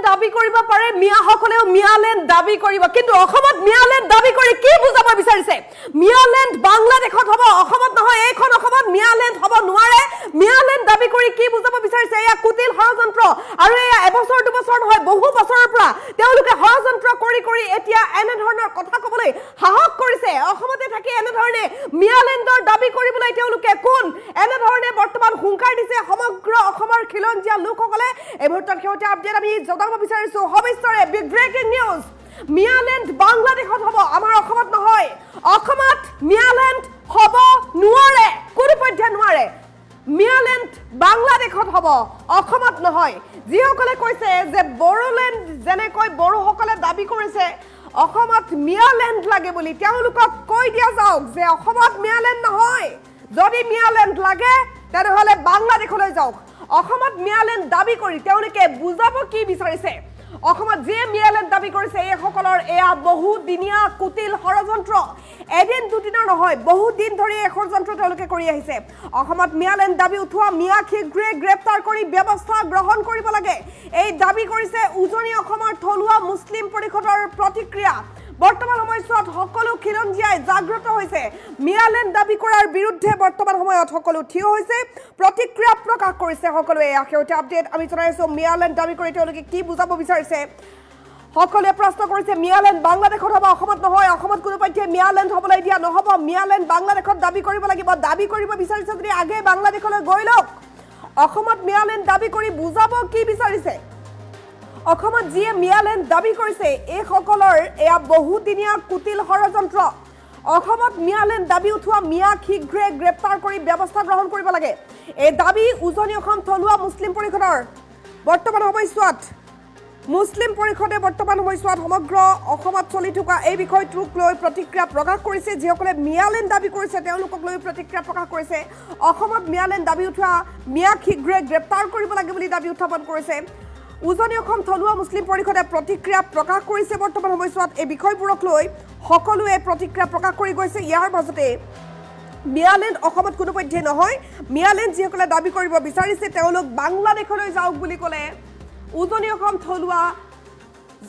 দাবী কৰিব পাৰে মিয়াসকলেও মিয়ালেণ্ড দাবী কৰিব কিন্তু অসমত মিয়ালেণ্ড দাবী কৰি কি বুজাব বিচাৰিছে মিয়ালেণ্ড বাংলাদেশত হ'ব অসমত নহয় এইখন অসমত মিয়ালেণ্ড হ'ব নোৱাৰে মিয়ালেণ্ড দাবী কৰি কি বুজাব বিচাৰিছে এয়া কুটিল ষড়যন্ত্ৰ আৰু এয়া এবছৰ দুবছৰ নহয় বহু বছৰৰ পৰা তেওঁলোকে ষড়যন্ত্ৰ কৰি কৰি এতিয়া এনে ধৰণৰ কথা ক'বলৈ সাহস কৰিছে অসমতে থাকি এনে ধৰণে মিয়ালেণ্ডৰ দাবী কৰিবলৈ তেওঁলোকে কোন এনে ধৰণে বৰ্তমান হুংকাৰ দিছে সমগ্ৰ অসমৰ খিলঞ্জীয়া লোকসকলে এই মুহূৰ্তত শেহতীয়া আপডেট আমি জনাব বিচাৰিছো সবিস্তৰে বিগ ব্ৰেকিং নিউজ মিয়ালেণ্ড বাংলাদেশত হ'ব আমাৰ অসমত নহয় অসমত মিয়ালেণ্ড হ'ব নোৱাৰে কোনো পধ্যে নোৱাৰে মিয়ালেণ্ড বাংলাদেশত হ'ব অসমত নহয় যিসকলে কৈছে যে বড়োলেণ্ড যেনেকৈ বড়োসকলে দাবী কৰিছে অসমত মিয়ালেণ্ড লাগে বুলি তেওঁলোকক কৈ দিয়া যাওক যে অসমত মিয়ালেণ্ড নহয় যদি মিয়ালেণ্ড লাগে তেনেহ'লে বাংলাদেশলৈ যাওক অসমত মিয়ালেণ্ড দাবী কৰি তেওঁলোকে বুজাব কি বিচাৰিছে অসমত যে মিয়ালেণ্ড দাবী কৰিছে এইসকলৰ এয়া বহুদিনীয়া কুটিল ষড়যন্ত্ৰ এদিন দুদিনৰ নহয় বহুদিন ধৰি এই ষড়যন্ত্ৰ তেওঁলোকে কৰি আহিছে অসমত মিয়ালেণ্ড দাবী উঠোৱা মিয়াক শীঘ্ৰে গ্ৰেপ্তাৰ কৰি ব্যৱস্থা গ্ৰহণ কৰিব লাগে এই দাবী কৰিছে উজনি অসমৰ থলুৱা মুছলিম পৰিষদৰ প্ৰতিক্ৰিয়া বৰ্তমান সময়ত সকলো খিলঞ্জীয়াই জাগ্ৰত হৈছে মিয়ালেণ্ড দাবী কৰাৰ বিৰুদ্ধে বৰ্তমান সময়ত সকলো থিয় হৈছে প্ৰতিক্ৰিয়া প্ৰকাশ কৰিছে সকলোৱে শেহতীয়া আপডেট আমি জনাইছো মিয়ালেণ্ড দাবী কৰি তেওঁলোকে কি বুজাব বিচাৰিছে সকলোৱে প্ৰশ্ন কৰিছে মিয়ালেণ্ড বাংলাদেশত হ'ব অসমত নহয় অসমত কোনো পধ্যে মিয়ালেণ্ড হ'বলৈ দিয়া নহ'ব মিয়ালেণ্ড বাংলাদেশত দাবী কৰিব লাগিব দাবী কৰিব বিচাৰিছে যদি আগে বাংলাদেশলৈ গৈ লওক অসমত মিয়ালেণ্ড দাবী কৰি বুজাব কি বিচাৰিছে অসমত যিয়ে মিয়ালেণ্ড দাবী কৰিছে এইসকলৰ এয়া বহুদিনীয়া কুটিল ষড়যন্ত্ৰ অসমত মিয়ালেণ্ড দাবী উঠোৱা মিয়াক শীঘ্ৰে গ্ৰেপ্তাৰ কৰি ব্যৱস্থা গ্ৰহণ কৰিব লাগে এই দাবী উজনি অসম থলুৱা মুছলিম পৰিষদৰ বৰ্তমান সময়ছোৱাত মুছলিম পৰিষদে বৰ্তমান সময়ছোৱাত সমগ্ৰ অসমত চলি থকা এই বিষয়টোক লৈ প্ৰতিক্ৰিয়া প্ৰকাশ কৰিছে যিসকলে মিয়ালেণ্ড দাবী কৰিছে তেওঁলোকক লৈ প্ৰতিক্ৰিয়া প্ৰকাশ কৰিছে অসমত মিয়ালেণ্ড দাবী উঠোৱা মিয়াক শীঘ্ৰে গ্ৰেপ্তাৰ কৰিব লাগে বুলি দাবী উত্থাপন কৰিছে উজনি অসম থলুৱা মুছলিম পৰিষদে প্ৰতিক্ৰিয়া প্ৰকাশ কৰিছে বৰ্তমান সময়ছোৱাত এই বিষয়বোৰক লৈ সকলোৱে প্ৰতিক্ৰিয়া প্ৰকাশ কৰি গৈছে ইয়াৰ মাজতে মিয়ালেণ্ড অসমত কোনো পধ্যে নহয় মিয়ালেণ্ড যিসকলে দাবী কৰিব বিচাৰিছে তেওঁলোক বাংলাদেশলৈ যাওক বুলি ক'লে উজনি অসম থলুৱা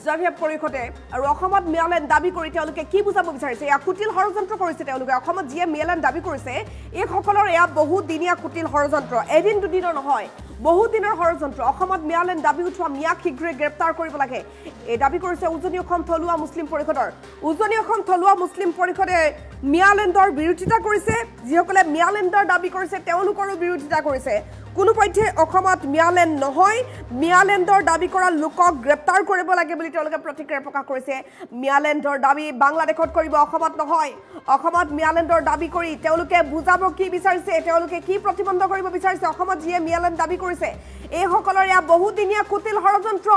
জাতীয় পৰিষদে আৰু অসমত মিয়ালেণ্ড দাবী কৰি তেওঁলোকে কি বুজাব বিচাৰিছে এয়া কুটিল ষড়যন্ত্ৰ কৰিছে তেওঁলোকে অসমত যিয়ে মিয়ালেণ্ড দাবী কৰিছে এইসকলৰ এয়া বহুদিনীয়া কুটিল ষড়যন্ত্ৰ এদিন দুদিনৰ নহয় বহুদিনৰ ষড়যন্ত্ৰ অসমত মিয়ালেণ্ড দাবী উঠোৱা মিয়াক শীঘ্ৰে গ্ৰেপ্তাৰ কৰিব লাগে এই দাবী কৰিছে উজনি অসম থলুৱা মুছলিম পৰিষদৰ উজনি অসম থলুৱা মুছলিম পৰিষদে মিয়ালেণ্ডৰ বিৰোধিতা কৰিছে যিসকলে মিয়ালেণ্ডৰ দাবী কৰিছে তেওঁলোকৰো বিৰোধিতা কৰিছে কোনো পধ্যে অসমত মিয়ালেণ্ড নহয় মিয়ালেণ্ডৰ দাবী কৰা লোকক গ্ৰেপ্তাৰ কৰিব লাগে বুলি তেওঁলোকে প্ৰতিক্ৰিয়া প্ৰকাশ কৰিছে মিয়ালেণ্ডৰ দাবী বাংলাদেশত কৰিব অসমত নহয় অসমত মিয়ালেণ্ডৰ দাবী কৰি তেওঁলোকে বুজাব কি বিচাৰিছে তেওঁলোকে কি প্ৰতিবন্ধ কৰিব বিচাৰিছে অসমত যিয়ে মিয়ালেণ্ড দাবী কৰিছে এইসকলৰ এয়া বহুদিনীয়া কুটিল ষড়যন্ত্ৰ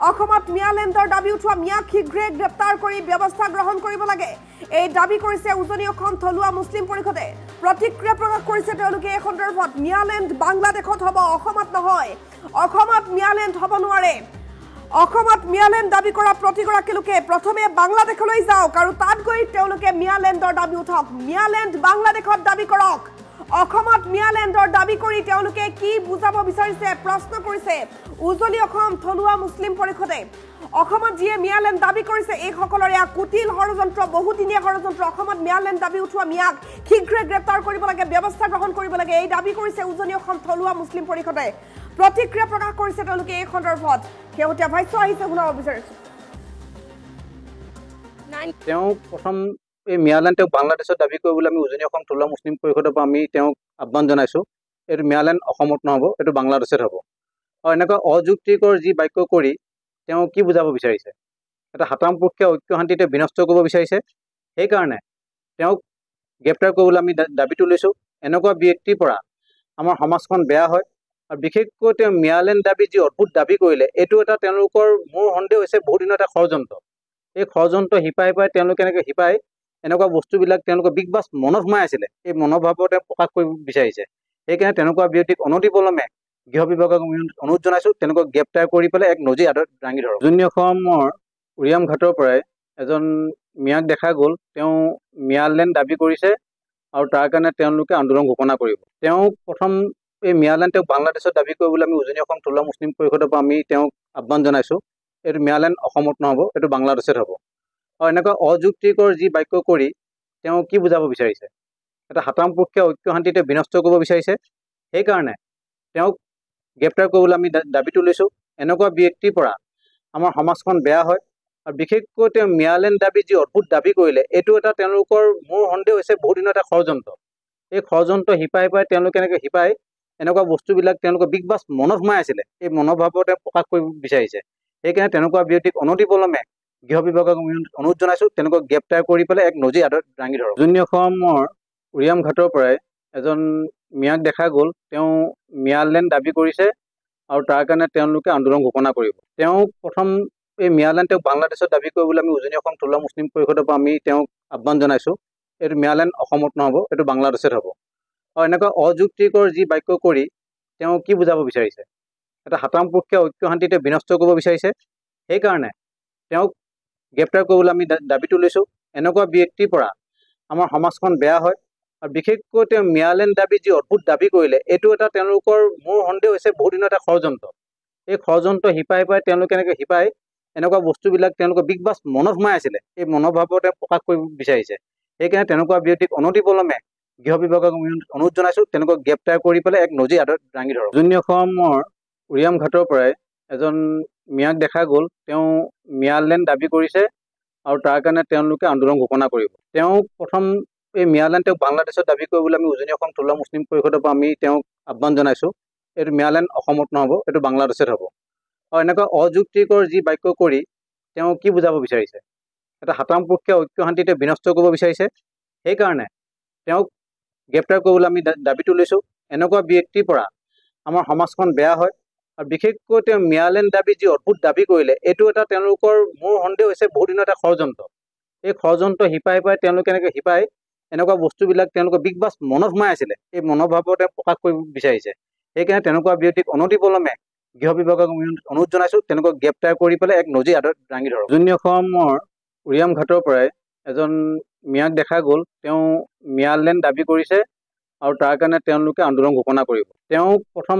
অসমত মিয়ালেণ্ডৰ দাবী উঠোৱা মিয়াক শীঘ্ৰে গ্ৰেপ্তাৰ কৰি ব্যৱস্থা গ্ৰহণ কৰিব লাগে এই দাবী কৰিছে উজনি অসম থলুৱা মুছলিম পৰিষদে প্ৰতিক্ৰিয়া প্ৰকাশ কৰিছে তেওঁলোকে এই সন্দৰ্ভত মিয়ালেণ্ড বাংলাদেশত হ'ব অসমত নহয় অসমত মিয়ালেণ্ড হ'ব নোৱাৰে অসমত মিয়ালেণ্ড দাবী কৰা প্ৰতিগৰাকী লোকে প্ৰথমে বাংলাদেশলৈ যাওক আৰু তাত গৈ তেওঁলোকে মিয়ালেণ্ডৰ দাবী উঠাওক মিয়ালেণ্ড বাংলাদেশত দাবী কৰক অসমত মিয়ালেণ্ডৰ দাবী কৰি তেওঁলোকে কি বুজাব বিচাৰিছে প্ৰশ্ন কৰিছে উজনি অসম থলুৱা মুছলিম পৰিষদে অসমত যিয়ে মিয়ালেণ্ড দাবী কৰিছে এইসকলৰ এয়া কুটিল ষড়যন্ত্ৰ বহুদিনীয়া ষড়যন্ত্ৰ অসমত মিয়ালেণ্ড দাবী উঠোৱা মিয়াক শীঘ্ৰে গ্ৰেপ্তাৰ কৰিব লাগে ব্যৱস্থা গ্ৰহণ কৰিব লাগে এই দাবী কৰিছে উজনি অসম থলুৱা মুছলিম পৰিষদে প্ৰতিক্ৰিয়া প্ৰকাশ কৰিছে তেওঁলোকে এই সন্দৰ্ভত শেহতীয়া ভাষ্য আহিছে শুনাব বিচাৰিছো তেওঁ প্ৰথম এই মিয়ালেণ্ড তেওঁক বাংলাদেশত দাবী কৰিবলৈ আমি উজনি অসম থলুৱা মুছলিম পৰিষদৰ পৰা আমি তেওঁক আহ্বান জনাইছোঁ এইটো মিয়ালেণ্ড অসমত নহ'ব এইটো বাংলাদেশত হ'ব আৰু এনেকুৱা অযুক্তিকৰ যি বাক্য কৰি তেওঁ কি বুজাব বিচাৰিছে এটা সাতামপক্ষীয় ঐক্য শান্তি তেওঁ বিনষ্ট কৰিব বিচাৰিছে সেইকাৰণে তেওঁক গ্ৰেপ্তাৰ কৰিবলৈ আমি দাবীটো লৈছোঁ এনেকুৱা ব্যক্তিৰ পৰা আমাৰ সমাজখন বেয়া হয় আৰু বিশেষকৈ তেওঁ মিয়ালেণ্ড দাবী যি অদ্ভুত দাবী কৰিলে এইটো এটা তেওঁলোকৰ মোৰ সন্দেহ হৈছে বহুদিনৰ এটা ষড়যন্ত্ৰ এই ষড়যন্ত্ৰ শিপাই তেওঁলোকে এনেকৈ শিপাই এনেকুৱা বস্তুবিলাক তেওঁলোকৰ বিগ বাছ মনত সোমাই আছিলে এই মনোভাৱৰ তেওঁ প্ৰকাশ কৰিব বিচাৰিছে সেইকাৰণে তেনেকুৱা ব্যক্তিক অনতিপলমে গৃহ বিভাগক অনুৰোধ জনাইছোঁ তেওঁলোকক গ্ৰেপ্তাৰ কৰি পেলাই এক নজিৰ আদত দাঙি ধৰক উজনি অসমৰ উৰিয়াম ঘাটৰ পৰাই এজন মিয়াক দেখা গ'ল তেওঁ মিয়ালেণ্ড দাবী কৰিছে আৰু তাৰ কাৰণে তেওঁলোকে আন্দোলন ঘোষণা কৰিব তেওঁ প্ৰথম এই মিয়ালেণ্ড তেওঁক বাংলাদেশত দাবী কৰিবলৈ আমি উজনি অসম থলুৱা মুছলিম পৰিষদৰ পৰা আমি তেওঁক আহ্বান জনাইছোঁ এইটো ম্যালেণ্ড অসমত নহ'ব, এইটো বাংলাদেশত হ'ব। আৰু এনেকুৱা অযুক্তিকৰ যি বাক্য কৰি তেওঁ কি বুজাব বিচাৰিছে, এটা হাতামপক্ষীয় ঐক্য শান্তিতে বিনষ্ট কৰিব বিচাৰিছে। সেইকাৰণে তেওঁক গ্ৰেপ্তাৰ কৰিবলৈ আমি দাবী তুলিছোঁ। এনেকুৱা ব্যক্তিৰ পৰা আমাৰ সমাজখন বেয়া হয়। আৰু বিশেষকৈ তেওঁ ম্যালেণ্ড দাবী যি অদ্ভুত দাবী কৰিলে, এইটো এটা তেওঁলোকৰ মোৰ সন্দেহ হৈছে বহুত দিনৰ এটা ষড়যন্ত্ৰ। এই ষড়যন্ত্ৰ শিপাই তেওঁলোকে এনেকৈ শিপাই এনেকুৱা বস্তুবিলাক তেওঁলোকৰ বিগ বাছ মনত সোমাই আছিলে, এই মনোভাৱৰ তেওঁ প্ৰকাশ কৰিব বিচাৰিছে। সেইকাৰণে তেনেকুৱা ব্যক্তিক অনতিপলমে গৃহ বিভাগক অনুৰোধ জনাইছোঁ, তেওঁলোকক গ্ৰেপ্তাৰ কৰি পেলাই এক নজিৰ হাতত দাঙি ধৰক। উজনি অসমৰ উৰিয়াম ঘাটৰ পৰাই এজন মিয়াক দেখা গ'ল, তেওঁ ম্যালেণ্ড দাবী কৰিছে আৰু তাৰ কাৰণে তেওঁলোকে আন্দোলন ঘোষণা কৰিব। তেওঁক প্ৰথম এই ম্যালেণ্ড তেওঁক বাংলাদেশত দাবী কৰিবলৈ আমি উজনি অসম থলুৱা মুছলিম পৰিষদৰ পৰা আমি তেওঁক আহ্বান জনাইছোঁ। এইটো ম্যালেণ্ড অসমত নহ'ব, এইটো বাংলাদেশত হ'ব। আৰু এনেকুৱা অযুক্তিকৰ যি বাক্য কৰি তেওঁ কি বুজাব বিচাৰিছে, এটা হাতামপক্ষীয় ঐক্য শান্তিতে বিনষ্ট কৰিব বিচাৰিছে। সেইকাৰণে তেওঁক গ্ৰেপ্তাৰ কৰিবলৈ আমি দাবী তুলিছোঁ। এনেকুৱা ব্যক্তিৰ পৰা আমাৰ সমাজখন বেয়া হয়। আৰু বিশেষকৈ তেওঁ ম্যালেণ্ড দাবী যি অদ্ভুত দাবী কৰিলে, এইটো এটা তেওঁলোকৰ মোৰ সন্দেহ হৈছে বহুত দিনৰ এটা ষড়যন্ত্ৰ। এই ষড়যন্ত্ৰ শিপাই তেওঁলোকে এনেকৈ শিপাই এনেকুৱা বস্তুবিলাক তেওঁলোকৰ বিগ বাছ মনত সোমাই আছিলে, এই মনোভাৱৰ তেওঁ প্ৰকাশ কৰিব বিচাৰিছে। সেইকাৰণে তেনেকুৱা ব্যক্তিক অনতিপলমে গৃহ বিভাগক অনুৰোধ জনাইছোঁ, তেওঁলোকক গ্ৰেপ্তাৰ কৰি পেলাই এক নজিৰ হাতত দাঙি ধৰক। উজনি অসমৰ উৰিয়াম ঘাটৰ পৰাই এজন মিয়াক দেখা গ'ল, তেওঁ ম্যালেণ্ড দাবী কৰিছে আৰু তাৰ কাৰণে তেওঁলোকে আন্দোলন ঘোষণা কৰিব। তেওঁক প্ৰথম এই ম্যালেণ্ড তেওঁক বাংলাদেশত দাবী কৰিবলৈ আমি উজনি অসম থলুৱা মুছলিম পৰিষদৰ পৰা আমি তেওঁক আহ্বান জনাইছোঁ। এইটো ম্যালেণ্ড অসমত নহ'ব, এইটো বাংলাদেশত হ'ব। আৰু এনেকুৱা অযুক্তিকৰ যি বাক্য কৰি তেওঁ কি বুজাব বিচাৰিছে, এটা হাতামপক্ষীয় ঐক্য শান্তিতে বিনষ্ট কৰিব বিচাৰিছে। সেইকাৰণে তেওঁক গ্ৰেপ্তাৰ কৰিবলৈ আমি দাবী তুলিছোঁ। এনেকুৱা ব্যক্তিৰ পৰা আমাৰ সমাজখন বেয়া হয়। আৰু বিশেষকৈ তেওঁ ম্যালেণ্ড দাবী যি অদ্ভুত দাবী কৰিলে, এইটো এটা তেওঁলোকৰ মোৰ সন্দেহ হৈছে বহুত দিনৰ এটা ষড়যন্ত্ৰ। এই ষড়যন্ত্ৰ শিপাই তেওঁলোকে এনেকৈ শিপাই এনেকুৱা বস্তুবিলাক তেওঁলোকৰ বিগ বাছ মনত সোমাই আছিলে, এই মনোভাৱৰ তেওঁ প্ৰকাশ কৰিব বিচাৰিছে। সেইকাৰণে তেনেকুৱা ব্যক্তিক অনতিপলমে গৃহ বিভাগক অনুৰোধ জনাইছোঁ, তেওঁলোকক গ্ৰেপ্তাৰ কৰি পেলাই এক নজিৰ হাতত দাঙি ধৰক। উজনি অসমৰ উৰিয়াম ঘাটৰ পৰাই এজন মিয়াক দেখা গ'ল, তেওঁ ম্যালেণ্ড দাবী কৰিছে আৰু তাৰ কাৰণে তেওঁলোকে আন্দোলন ঘোষণা কৰিব। তেওঁক প্ৰথম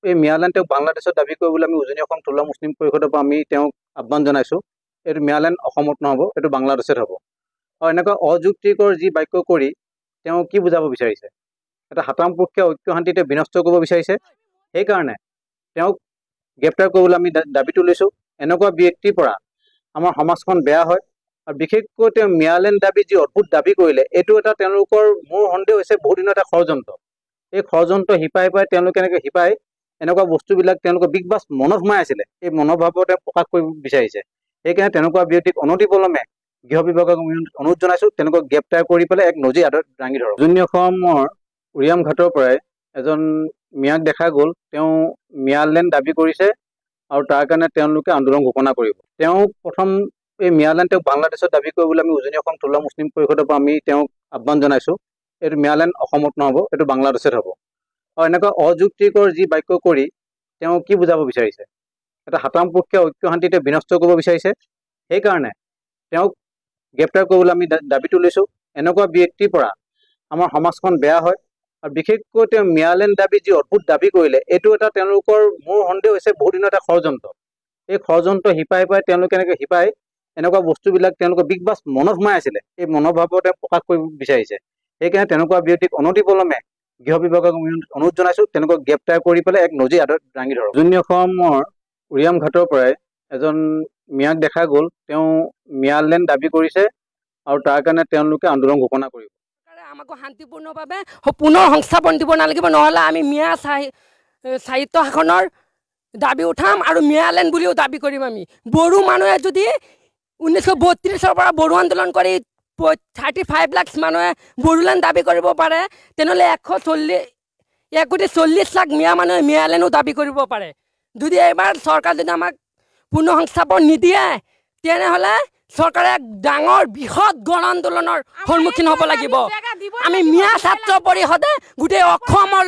এই ম্যালেণ্ড তেওঁক বাংলাদেশত দাবী কৰিবলৈ আমি উজনি অসম থলুৱা মুছলিম পৰিষদৰ পৰা আমি তেওঁক আহ্বান জনাইছোঁ। এইটো ম্যালেণ্ড অসমত নহ'ব, এইটো বাংলাদেশত হ'ব। আৰু এনেকুৱা অযুক্তিকৰ যি বাক্য কৰি তেওঁ কি বুজাব বিচাৰিছে, এটা হাতামপক্ষীয় ঐক্য শান্তিতে বিনষ্ট কৰিব বিচাৰিছে। সেইকাৰণে তেওঁক গ্ৰেপ্তাৰ কৰিবলৈ আমি দাবী তুলিছোঁ। এনেকুৱা ব্যক্তিৰ পৰা আমাৰ সমাজখন বেয়া হয়। আৰু বিশেষকৈ তেওঁ ম্যালেণ্ড দাবী যি অদ্ভুত দাবী কৰিলে, এইটো এটা তেওঁলোকৰ মোৰ সন্দেহ হৈছে বহুত দিনৰ এটা ষড়যন্ত্ৰ। এই ষড়যন্ত্ৰ শিপাই তেওঁলোকে এনেকৈ শিপাই এনেকুৱা বস্তুবিলাক তেওঁলোকৰ বিগ বাছ মনত সোমাই আছিলে, এই মনোভাৱৰ তেওঁ প্ৰকাশ কৰিব বিচাৰিছে। সেইকাৰণে তেনেকুৱা ব্যক্তিক অনতিপলমে গৃহ বিভাগক অনুৰোধ জনাইছোঁ, তেওঁলোকক গ্ৰেপ্তাৰ কৰি পেলাই এক নজিৰ হাতত দাঙি ধৰক। উজনি অসমৰ উৰিয়াম ঘাটৰ পৰাই এজন মিয়াক দেখা গ'ল, তেওঁ ম্যালেণ্ড দাবী কৰিছে আৰু তাৰ কাৰণে তেওঁলোকে আন্দোলন ঘোষণা কৰিব। তেওঁক প্ৰথম এই ম্যালেণ্ড তেওঁক বাংলাদেশত দাবী কৰিবলৈ আমি উজনি অসম থলুৱা মুছলিম পৰিষদৰ পৰা আমি তেওঁক আহ্বান জনাইছোঁ। এইটো ম্যালেণ্ড অসমত নহ'ব, এইটো বাংলাদেশত হ'ব। আৰু এনেকুৱা অযুক্তিকৰ যি বাক্য কৰি তেওঁ কি বুজাব বিচাৰিছে, এটা হাতামপক্ষীয় ঐক্য শান্তিতে বিনষ্ট কৰিব বিচাৰিছে। সেইকাৰণে তেওঁক গ্ৰেপ্তাৰ কৰিবলৈ আমি দাবী তুলিছোঁ। এনেকুৱা ব্যক্তিৰ পৰা আমাৰ সমাজখন বেয়া হয়। আৰু বিশেষকৈ তেওঁ ম্যালেণ্ড দাবী যি অদ্ভুত দাবী কৰিলে, এইটো এটা তেওঁলোকৰ মোৰ সন্দেহ হৈছে বহুত দিনৰ এটা ষড়যন্ত্ৰ। এই ষড়যন্ত্ৰ শিপাই তেওঁলোকে এনেকৈ শিপাই এনেকুৱা বস্তুবিলাক তেওঁলোকৰ বিগ বাছ মনত সোমাই আছিলে, এই মনোভাৱৰ তেওঁ প্ৰকাশ কৰিব বিচাৰিছে। সেইকাৰণে তেনেকুৱা ব্যক্তিক অনতিপলমে গৃহ বিভাগক অনুৰোধ জনাইছোঁ, তেওঁলোকক গ্ৰেপ্তাৰ কৰি পেলাই এক নজিৰ হাতত দাঙি ধৰক। উজনি অসমৰ উৰিয়াম ঘাটৰ পৰাই এজন মিয়াক দেখা গ'ল, তেওঁ ম্যালেণ্ড দাবী কৰিছে আৰু তাৰ কাৰণে তেওঁলোকে আন্দোলন ঘোষণা কৰিব। আমাক শান্তিপূৰ্ণভাৱে পুনৰ সংস্থাপন দিব নালাগিব, নহ'লে আমি মিয়া সাহিত্য শাসনৰ দাবী উঠাম আৰু ম্যালেণ্ড বুলিও দাবী কৰিম। আমি বড়ো মানুহে যদি 1932 পৰা বড়ো আন্দোলন কৰি 35 লাখ মানুহে বড়োলেণ্ড দাবী কৰিব পাৰে, তেনেহ'লে 1,40,00,000 মিয়া মানুহে ম্যালেণ্ডো দাবী কৰিব পাৰে। যদি এইবাৰ চৰকাৰ যদি আমাক পুনৰ সংস্থাপন নিদিয়ে, তেনেহ'লে চৰকাৰে ডাঙৰ বৃহৎ গণ আন্দোলনৰ সন্মুখীন হ'ব লাগিব। আমি মিয়া ছাত্ৰ পৰিষদে গোটেই অসমৰ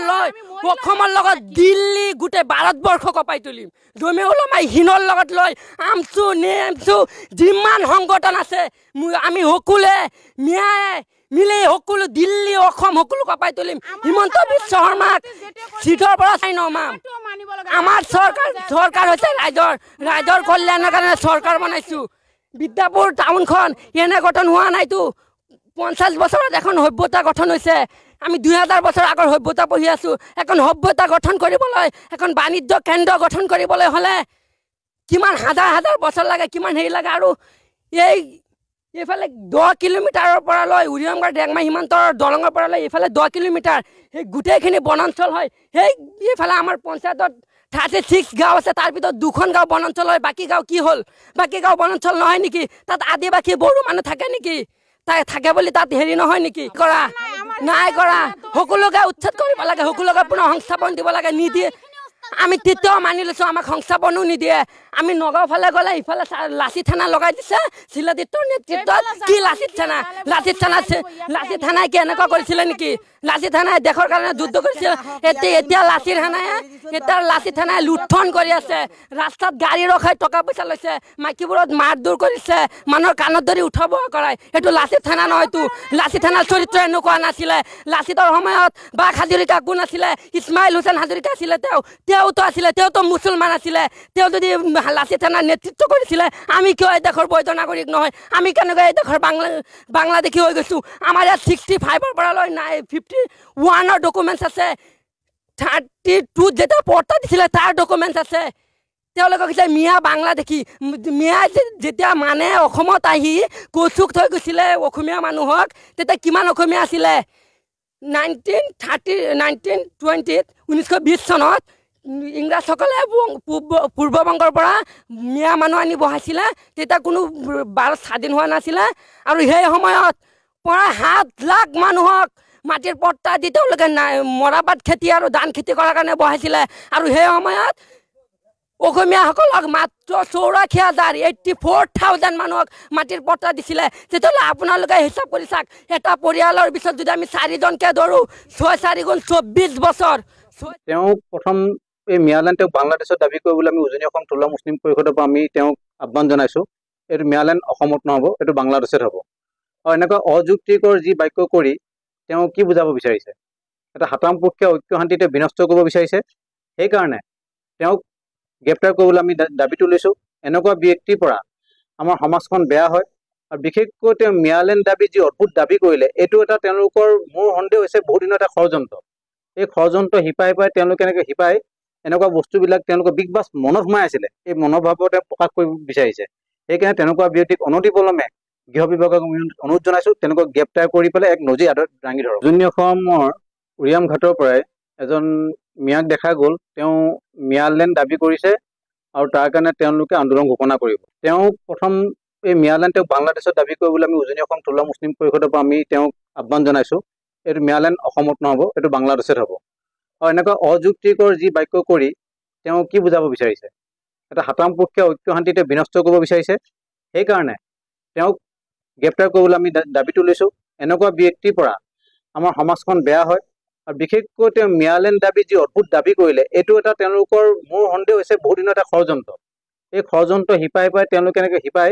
লগত দিল্লী গোটেই ভাৰতবৰ্ষ কঁপাই তুলিম। জমিউল উলামা হিনৰ লগত লৈ আমচু নেমচু যিমান সংগঠন আছে, আমি সকলোৱে মিয়াই মিলি সকলো দিল্লী অসম সকলো কপাই তুলিম হিমন্ত বিশ্ব শৰ্মাক চিটৰ পৰা চাই নমাম আমাৰ চৰকাৰ হৈছে ৰাইজৰ কল্যাণৰ কাৰণে চৰকাৰ বনাইছোঁ বিদ্যাপুৰ টাউনখন এনে গঠন হোৱা নাইতো 50 বছৰত এখন সভ্যতা গঠন হৈছে আমি 2000 বছৰ আগৰ সভ্যতা পঢ়ি আছোঁ এখন সভ্যতা গঠন কৰিবলৈ এখন বাণিজ্য কেন্দ্ৰ গঠন কৰিবলৈ হ'লে কিমান হাজাৰ বছৰ লাগে কিমান হেৰি লাগে আৰু এইফালে 10 কিলোমিটাৰৰ পৰা লৈ উৰিয়ামগাঁও ডেংমাই সীমান্তৰ দলঙৰ পৰা লৈ এইফালে 10 কিলোমিটাৰ সেই গোটেইখিনি বনাঞ্চল হয় সেই এইফালে আমাৰ পঞ্চায়তত 36 গাঁও আছে তাৰ ভিতৰত 2খন গাঁও বনাঞ্চল হয় বাকী গাঁও কি হ'ল বাকী গাঁও বনাঞ্চল নহয় নেকি তাত আদিবাসী বড়ো মানুহ থাকে নেকি তাই থাকে বুলি তাত হেৰি নহয় নেকি কৰা নাই কৰা সকলোকে উচ্ছেদ কৰিব লাগে সকলোকে পুনৰ সংস্থাপন দিব লাগে নিদিয়ে আমি তেতিয়াও মানি লৈছোঁ আমাক সংস্থাপনো নিদিয়ে আমি নগাঁও ফালে গ'লে ইফালে লাচি থানা লগাই দিছে শিলাদিত্যৰ নেতৃত্বত কি লাচি থানাই কি এনেকুৱা কৰিছিলে নেকি লাচি থানাই দেশৰ কাৰণে যুদ্ধ কৰিছিল এতিয়া লাচি থানাই লুঠন কৰি আছে ৰাস্তাত গাড়ী ৰখাই টকা পইচা লৈছে মাইকীবোৰত মাৰ দূৰ কৰিছে মানুহৰ কাণত ধৰি উঠাব কৰাই এইটো লাচি থানা নহয়তো লাচি থানাৰ চৰিত্ৰ এনেকুৱা নাছিলে লাচিতৰ সময়ত বাঘ হাজৰিকা কোন আছিলে ইছমাইল হুছেইন হাজৰিকা আছিলে তেওঁতো আছিলে তেওঁতো মুছলমান আছিলে তেওঁ যদি লাচি থানাৰ নেতৃত্ব কৰিছিলে আমি কিয় এই দেশৰ বৈধ নাগৰিক নহয় আমি কেনেকৈ এই দেশৰ বাংলাদেশী হৈ গৈছোঁ আমাৰ ইয়াত 65ৰ পৰা লৈ 51ৰ ডকুমেণ্টছ আছে 32 যেতিয়া পৰ্টা দিছিলে তাৰ ডকুমেণ্টছ আছে তেওঁলোকে কৈছে মিয়া বাংলাদেশী মিয়া যেতিয়া মানে অসমত আহি কৌচুক থৈ গৈছিলে অসমীয়া মানুহক তেতিয়া কিমান অসমীয়া আছিলে 1920 চনত ইংৰাজসকলে পূৰ্ববংগৰ পৰা মিয়া মানুহ আনি বহাইছিলে তেতিয়া কোনো ভাৰত স্বাধীন হোৱা নাছিলে আৰু সেই সময়ত প্ৰায় 7 লাখ মানুহক মাটিৰ পট্টা দি তেওঁলোকে মৰাপাট খেতি আৰু ধান খেতি কৰাৰ কাৰণে বহাইছিলে আৰু সেই সময়ত অসমীয়াসকলক মাত্ৰ 84,000 মানুহক মাটিৰ পট্টা দিছিলে তেতিয়াহ'লে আপোনালোকে হিচাপ কৰি চাওক এটা পৰিয়ালৰ পিছত যদি আমি 4জনকে ধৰোঁ 6 × 4 = 24 বছৰ তেওঁ প্ৰথম এই মিয়ালেণ্ড তেওঁক বাংলাদেশত দাবী কৰিবলৈ আমি উজনি অসম থলুৱা মুছলিম পৰিষদৰ পৰা আমি তেওঁক আহ্বান জনাইছোঁ এইটো মিয়ালেণ্ড অসমত নহ'ব এইটো বাংলাদেশত হ'ব আৰু এনেকুৱা অযুক্তিকৰ যি বাক্য কৰি তেওঁ কি বুজাব বিচাৰিছে এটা হাতামপক্ষীয় ঐক্য শান্তিতে বিনষ্ট কৰিব বিচাৰিছে সেইকাৰণে তেওঁক গ্ৰেপ্তাৰ কৰিবলৈ আমি দাবী তুলিছোঁ এনেকুৱা ব্যক্তিৰ পৰা আমাৰ সমাজখন বেয়া হয় আৰু বিশেষকৈ তেওঁ মিয়ালেণ্ড দাবী যি অদ্ভুত দাবী কৰিলে এইটো এটা তেওঁলোকৰ মোৰ সন্দেহ হৈছে বহুত দিনৰ এটা ষড়যন্ত্ৰ এই ষড়যন্ত্ৰ শিপাই তেওঁলোকে এনেকৈ শিপাই এনেকুৱা বস্তুবিলাক তেওঁলোকৰ বিগ বাছ মনত সোমাই আছিলে এই মনোভাৱতে প্ৰকাশ কৰিব বিচাৰিছে সেইকাৰণে তেনেকুৱা ব্যক্তিক অনতিপলমে গৃহ বিভাগক অনুৰোধ জনাইছোঁ তেনেকুৱা গ্ৰেপ্তাৰ কৰি পেলাই এক নজিৰ আদত দাঙি ধৰক উজনি অসমৰ উৰিয়াম ঘাটৰ পৰাই এজন মিয়াক দেখা গ'ল তেওঁ মিয়ালেণ্ড দাবী কৰিছে আৰু তাৰ কাৰণে তেওঁলোকে আন্দোলন ঘোষণা কৰিব তেওঁক প্ৰথম এই মিয়ালেণ্ড তেওঁক বাংলাদেশত দাবী কৰিবলৈ আমি উজনি অসম থলুৱা মুছলিম পৰিষদৰ পৰা আমি তেওঁক আহ্বান জনাইছোঁ এইটো মিয়ালেণ্ড অসমত নহ'ব এইটো বাংলাদেশত হ'ব আৰু এনেকুৱা অযুক্তিকৰ যি বাক্য কৰি তেওঁ কি বুজাব বিচাৰিছে এটা হাতামপক্ষীয় ঐক্য শান্তিতে বিনষ্ট কৰিব বিচাৰিছে সেইকাৰণে তেওঁক গ্ৰেপ্তাৰ কৰিবলৈ আমি দাবী তুলিছোঁ এনেকুৱা ব্যক্তিৰ পৰা আমাৰ সমাজখন বেয়া হয় আৰু বিশেষকৈ তেওঁ মিয়ালেণ্ড দাবী যি অদ্ভুত দাবী কৰিলে এইটো এটা তেওঁলোকৰ মোৰ সন্দেহ হৈছে বহুত দিনৰ এটা ষড়যন্ত্ৰ এই ষড়যন্ত্ৰ শিপাই তেওঁলোকে এনেকৈ শিপাই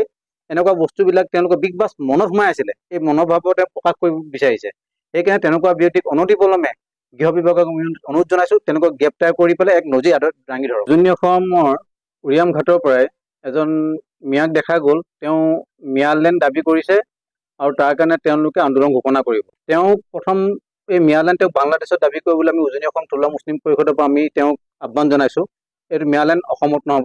এনেকুৱা বস্তুবিলাক তেওঁলোকৰ বিগ বাছ মনত সোমাই আছিলে এই মনোভাৱতে প্ৰকাশ কৰিব বিচাৰিছে সেইকাৰণে তেনেকুৱা ব্যক্তিক অনতিপলমে গৃহ বিভাগক অনুৰোধ জনাইছোঁ তেনেকুৱা গ্ৰেপ্তাৰ কৰি পেলাই এক নজিৰ আদত দাঙি ধৰক উজনি অসমৰ উৰিয়াম ঘাটৰ পৰাই এজন মিয়াক দেখা গ'ল তেওঁ মিয়ালেণ্ড দাবী কৰিছে আৰু তাৰ কাৰণে তেওঁলোকে আন্দোলন ঘোষণা কৰিব তেওঁক প্ৰথম এই মিয়ালেণ্ড তেওঁক বাংলাদেশত দাবী কৰিবলৈ আমি উজনি অসম থলুৱা মুছলিম পৰিষদৰ পৰা আমি তেওঁক আহ্বান জনাইছোঁ এইটো মিয়ালেণ্ড অসমত নহ'ব